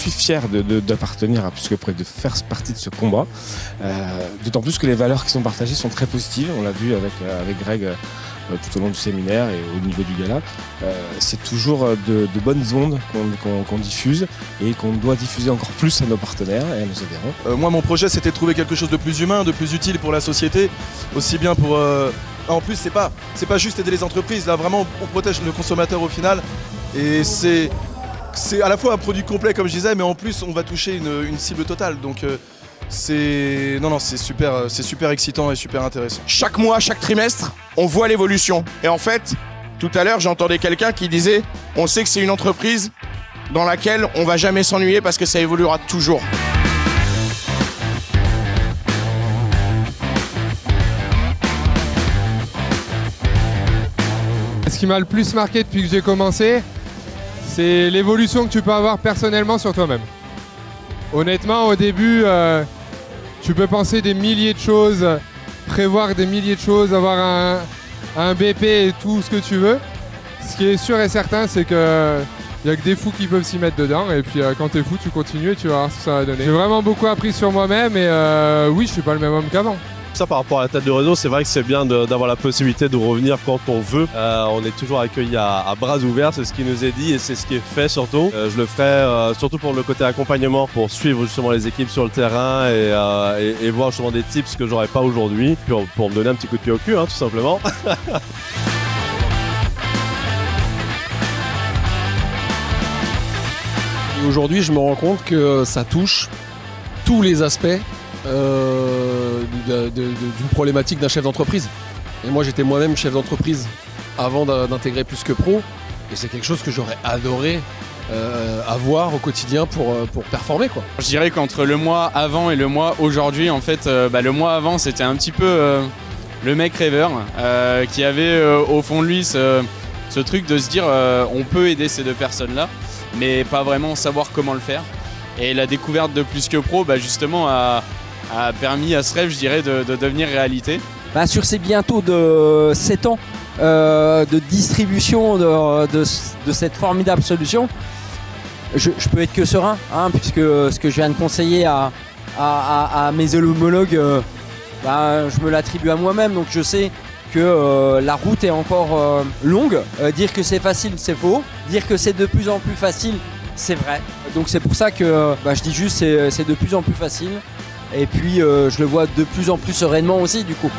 suis fier d'appartenir à Plus que Pro, de faire partie de ce combat. D'autant plus que les valeurs qui sont partagées sont très positives. On l'a vu avec Greg tout au long du séminaire et au niveau du gala. C'est toujours de bonnes ondes qu'on diffuse et qu'on doit diffuser encore plus à nos partenaires et à nos adhérents. Moi, mon projet, c'était de trouver quelque chose de plus humain, de plus utile pour la société, aussi bien pour... En plus, c'est pas juste aider les entreprises, là vraiment on protège le consommateur au final et c'est à la fois un produit complet comme je disais, mais en plus on va toucher une cible totale, donc c'est super excitant et super intéressant. Chaque mois, chaque trimestre, on voit l'évolution. Et en fait, tout à l'heure, j'entendais quelqu'un qui disait « On sait que c'est une entreprise dans laquelle on va jamais s'ennuyer parce que ça évoluera toujours ». Ce qui m'a le plus marqué depuis que j'ai commencé, c'est l'évolution que tu peux avoir personnellement sur toi-même. Honnêtement, au début, tu peux penser des milliers de choses, prévoir des milliers de choses, avoir un BP et tout ce que tu veux. Ce qui est sûr et certain, c'est qu'il n'y a que des fous qui peuvent s'y mettre dedans. Et puis quand t'es fou, tu continues et tu vas voir ce que ça va donner. J'ai vraiment beaucoup appris sur moi-même et oui, je suis pas le même homme qu'avant. Ça, par rapport à la tête de réseau, c'est vrai que c'est bien d'avoir la possibilité de revenir quand on veut. On est toujours accueilli à bras ouverts, c'est ce qui nous est dit et c'est ce qui est fait surtout. Je le ferai surtout pour le côté accompagnement, pour suivre justement les équipes sur le terrain et voir justement des tips que j'aurais pas aujourd'hui, pour me donner un petit coup de pied au cul, hein, tout simplement. Aujourd'hui, je me rends compte que ça touche tous les aspects d'une problématique d'un chef d'entreprise. Et moi j'étais moi-même chef d'entreprise avant d'intégrer Plus que Pro et c'est quelque chose que j'aurais adoré avoir au quotidien pour performer, quoi. Je dirais qu'entre le mois avant et le mois aujourd'hui, en fait, le mois avant c'était un petit peu le mec rêveur qui avait au fond de lui ce truc de se dire on peut aider ces deux personnes là mais pas vraiment savoir comment le faire, et la découverte de Plus que Pro justement a permis à ce rêve, je dirais, de devenir réalité. Sur ces bientôt de 7 ans de distribution de cette formidable solution, je peux être que serein, hein, puisque ce que je viens de conseiller à mes homologues, je me l'attribue à moi-même, donc je sais que la route est encore longue. Dire que c'est facile, c'est faux. Dire que c'est de plus en plus facile, c'est vrai. Donc c'est pour ça que je dis juste c'est de plus en plus facile. Et puis je le vois de plus en plus sereinement aussi du coup.